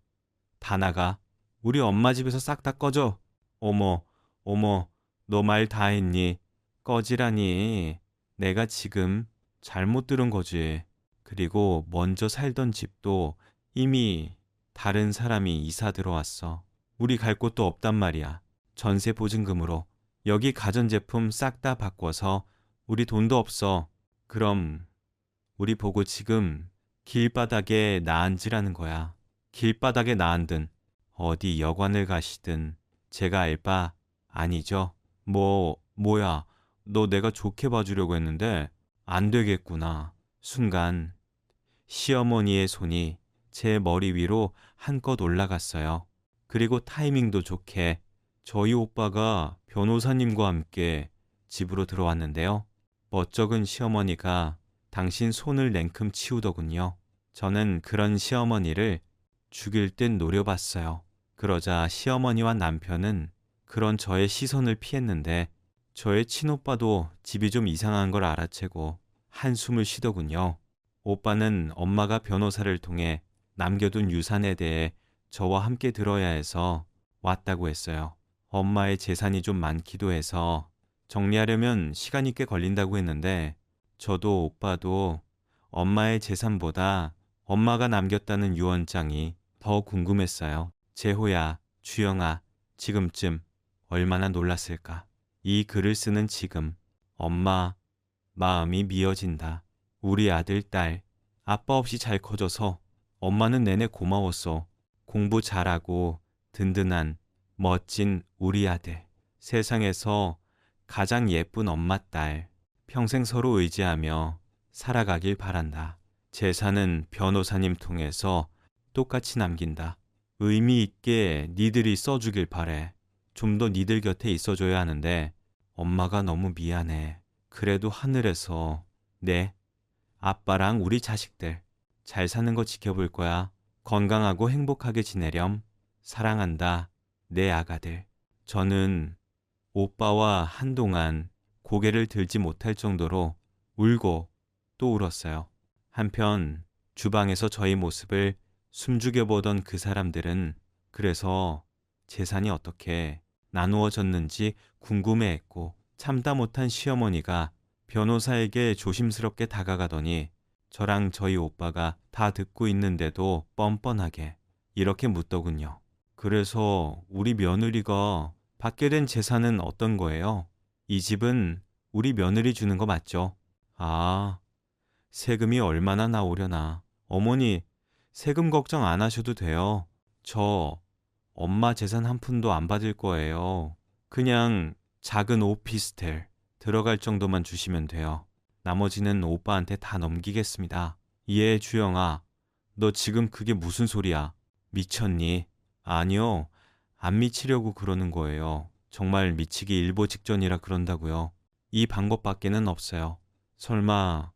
다 나가. 우리 엄마 집에서 싹 다 꺼져. 어머, 어머, 너 말 다 했니? 꺼지라니. 내가 지금 잘못 들은 거지. 그리고 먼저 살던 집도 이미 다른 사람이 이사 들어왔어. 우리 갈 곳도 없단 말이야. 전세 보증금으로. 여기 가전제품 싹 다 바꿔서 우리 돈도 없어. 그럼 우리 보고 지금 길바닥에 나앉으라는 거야. 길바닥에 나앉든 어디 여관을 가시든 제가 알 바 아니죠. 뭐야. 너 내가 좋게 봐주려고 했는데 안 되겠구나. 순간 시어머니의 손이 제 머리 위로 한껏 올라갔어요. 그리고 타이밍도 좋게 저희 오빠가 변호사님과 함께 집으로 들어왔는데요. 멋쩍은 시어머니가 당신 손을 냉큼 치우더군요. 저는 그런 시어머니를 죽일 듯 노려봤어요. 그러자 시어머니와 남편은 그런 저의 시선을 피했는데 저의 친오빠도 집이 좀 이상한 걸 알아채고 한숨을 쉬더군요. 오빠는 엄마가 변호사를 통해 남겨둔 유산에 대해 저와 함께 들어야 해서 왔다고 했어요. 엄마의 재산이 좀 많기도 해서 정리하려면 시간이 꽤 걸린다고 했는데 저도 오빠도 엄마의 재산보다 엄마가 남겼다는 유언장이 더 궁금했어요. 재호야, 주영아, 지금쯤 얼마나 놀랐을까. 이 글을 쓰는 지금 엄마 마음이 미어진다. 우리 아들, 딸, 아빠 없이 잘 커져서 엄마는 내내 고마웠어. 공부 잘하고 든든한 멋진 우리 아들. 세상에서 가장 예쁜 엄마, 딸. 평생 서로 의지하며 살아가길 바란다. 재산은 변호사님 통해서 똑같이 남긴다. 의미 있게 니들이 써주길 바래. 좀 더 니들 곁에 있어줘야 하는데 엄마가 너무 미안해. 그래도 하늘에서 내 아빠랑 우리 자식들 잘 사는 거 지켜볼 거야. 건강하고 행복하게 지내렴. 사랑한다. 내 아가들. 저는 오빠와 한동안 고개를 들지 못할 정도로 울고 또 울었어요. 한편 주방에서 저희 모습을 숨죽여 보던 그 사람들은 그래서 재산이 어떻게 나누어졌는지 궁금해했고 참다 못한 시어머니가 변호사에게 조심스럽게 다가가더니 저랑 저희 오빠가 다 듣고 있는데도 뻔뻔하게 이렇게 묻더군요. 그래서 우리 며느리가 받게 된 재산은 어떤 거예요? 이 집은 우리 며느리 주는 거 맞죠? 아, 세금이 얼마나 나오려나. 어머니, 세금 걱정 안 하셔도 돼요. 저 엄마 재산 한 푼도 안 받을 거예요. 그냥 작은 오피스텔 들어갈 정도만 주시면 돼요. 나머지는 오빠한테 다 넘기겠습니다. 예, 주영아. 너 지금 그게 무슨 소리야? 미쳤니? 아니요. 안 미치려고 그러는 거예요. 정말 미치기 일보 직전이라 그런다고요. 이 방법밖에는 없어요. 설마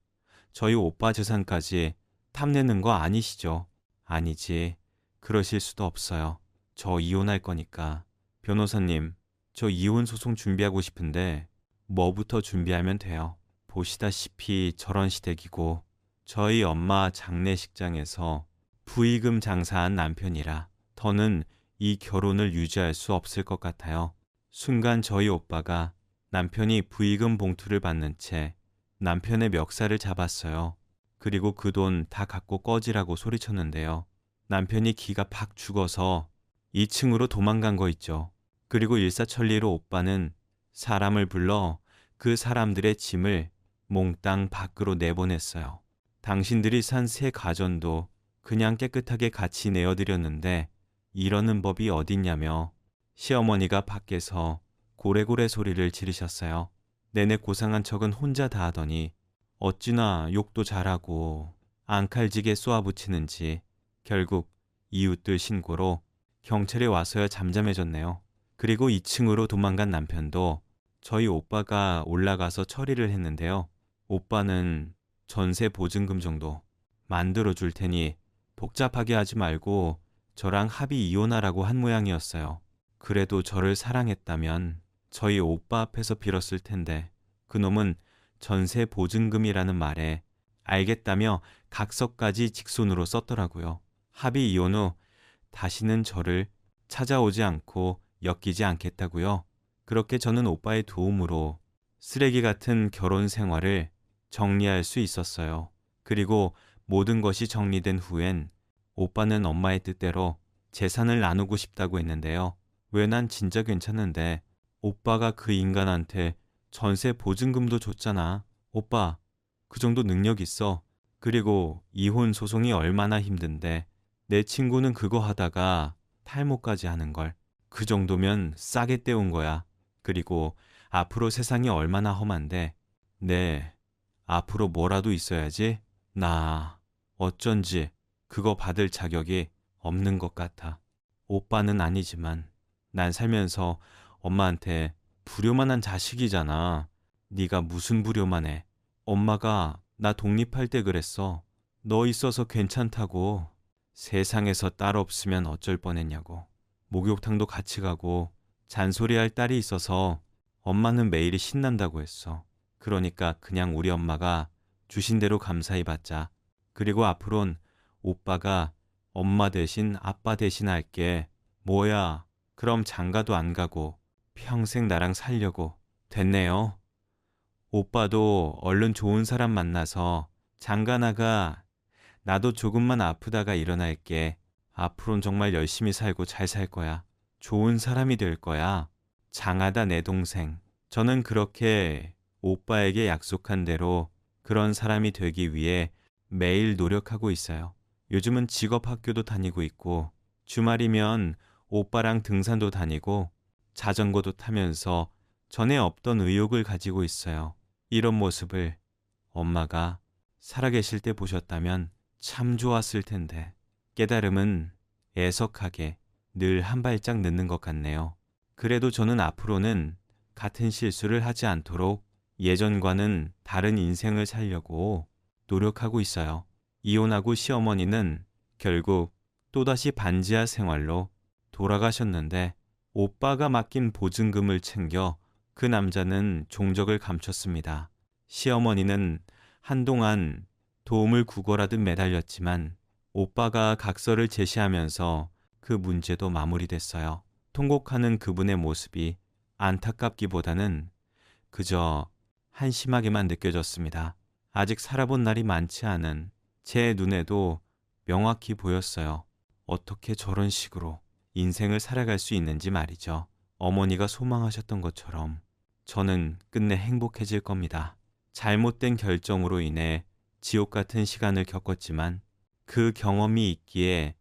저희 오빠 재산까지 탐내는 거 아니시죠? 아니지. 그러실 수도 없어요. 저 이혼할 거니까. 변호사님, 저 이혼 소송 준비하고 싶은데 뭐부터 준비하면 돼요? 보시다시피 저런 시댁이고 저희 엄마 장례식장에서 부의금 장사한 남편이라 더는 이 결혼을 유지할 수 없을 것 같아요. 순간 저희 오빠가 남편이 부의금 봉투를 받는 채 남편의 멱살을 잡았어요. 그리고 그 돈 다 갖고 꺼지라고 소리쳤는데요. 남편이 기가 팍 죽어서 2층으로 도망간 거 있죠. 그리고 일사천리로 오빠는 사람을 불러 그 사람들의 짐을 몽땅 밖으로 내보냈어요. 당신들이 산 새 가전도 그냥 깨끗하게 같이 내어드렸는데 이러는 법이 어딨냐며 시어머니가 밖에서 고래고래 소리를 지르셨어요. 내내 고상한 척은 혼자 다 하더니 어찌나 욕도 잘하고 앙칼지게 쏘아붙이는지 결국 이웃들 신고로 경찰에 와서야 잠잠해졌네요. 그리고 2층으로 도망간 남편도 저희 오빠가 올라가서 처리를 했는데요. 오빠는 전세 보증금 정도 만들어 줄 테니 복잡하게 하지 말고 저랑 합의 이혼하라고 한 모양이었어요. 그래도 저를 사랑했다면 저희 오빠 앞에서 빌었을 텐데 그놈은 전세 보증금이라는 말에 알겠다며 각서까지 직손으로 썼더라고요. 합의 이혼 후 다시는 저를 찾아오지 않고 엮이지 않겠다고요. 그렇게 저는 오빠의 도움으로 쓰레기 같은 결혼 생활을 정리할 수 있었어요. 그리고 모든 것이 정리된 후엔 오빠는 엄마의 뜻대로 재산을 나누고 싶다고 했는데요. 왜 난 진짜 괜찮은데 오빠가 그 인간한테 전세 보증금도 줬잖아. 오빠, 그 정도 능력 있어. 그리고 이혼 소송이 얼마나 힘든데 내 친구는 그거 하다가 탈모까지 하는 걸. 그 정도면 싸게 때운 거야. 그리고 앞으로 세상이 얼마나 험한데 네, 앞으로 뭐라도 있어야지. 나 어쩐지 그거 받을 자격이 없는 것 같아. 오빠는 아니지만 난 살면서 엄마한테 불효만한 자식이잖아. 네가 무슨 부려만 해. 엄마가 나 독립할 때 그랬어. 너 있어서 괜찮다고. 세상에서 딸 없으면 어쩔 뻔했냐고. 목욕탕도 같이 가고 잔소리할 딸이 있어서 엄마는 매일이 신난다고 했어. 그러니까 그냥 우리 엄마가 주신 대로 감사히 받자. 그리고 앞으론 오빠가 엄마 대신 아빠 대신 할게. 뭐야, 그럼 장가도 안 가고 평생 나랑 살려고. 됐네요. 오빠도 얼른 좋은 사람 만나서 장가 나가. 나도 조금만 아프다가 일어날게. 앞으론 정말 열심히 살고 잘 살 거야. 좋은 사람이 될 거야. 장하다 내 동생. 저는 그렇게 오빠에게 약속한 대로 그런 사람이 되기 위해 매일 노력하고 있어요. 요즘은 직업 학교도 다니고 있고 주말이면 오빠랑 등산도 다니고 자전거도 타면서 전에 없던 의욕을 가지고 있어요. 이런 모습을 엄마가 살아계실 때 보셨다면 참 좋았을 텐데. 깨달음은 애석하게 늘 한 발짝 늦는 것 같네요. 그래도 저는 앞으로는 같은 실수를 하지 않도록 예전과는 다른 인생을 살려고 노력하고 있어요. 이혼하고 시어머니는 결국 또다시 반지하 생활로 돌아가셨는데 오빠가 맡긴 보증금을 챙겨 그 남자는 종적을 감췄습니다. 시어머니는 한동안 도움을 구걸하듯 매달렸지만 오빠가 각서를 제시하면서 그 문제도 마무리됐어요. 통곡하는 그분의 모습이 안타깝기보다는 그저 한심하게만 느껴졌습니다. 아직 살아본 날이 많지 않은 제 눈에도 명확히 보였어요. 어떻게 저런 식으로 인생을 살아갈 수 있는지 말이죠. 어머니가 소망하셨던 것처럼 저는 끝내 행복해질 겁니다. 잘못된 결정으로 인해 지옥 같은 시간을 겪었지만 그 경험이 있기에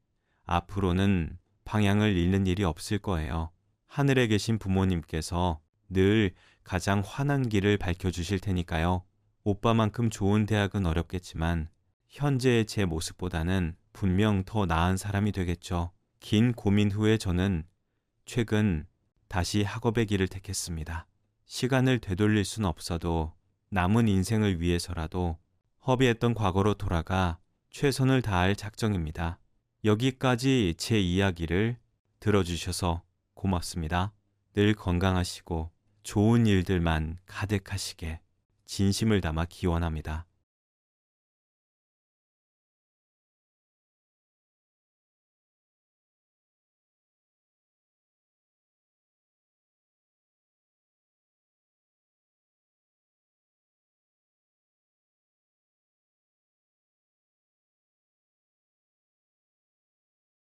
앞으로는 방향을 잃는 일이 없을 거예요. 하늘에 계신 부모님께서 늘 가장 환한 길을 밝혀주실 테니까요. 오빠만큼 좋은 대학은 어렵겠지만 현재의 제 모습보다는 분명 더 나은 사람이 되겠죠. 긴 고민 후에 저는 최근 다시 학업의 길을 택했습니다. 시간을 되돌릴 순 없어도 남은 인생을 위해서라도 허비했던 과거로 돌아가 최선을 다할 작정입니다. 여기까지 제 이야기를 들어주셔서 고맙습니다. 늘 건강하시고 좋은 일들만 가득하시게 진심을 담아 기원합니다.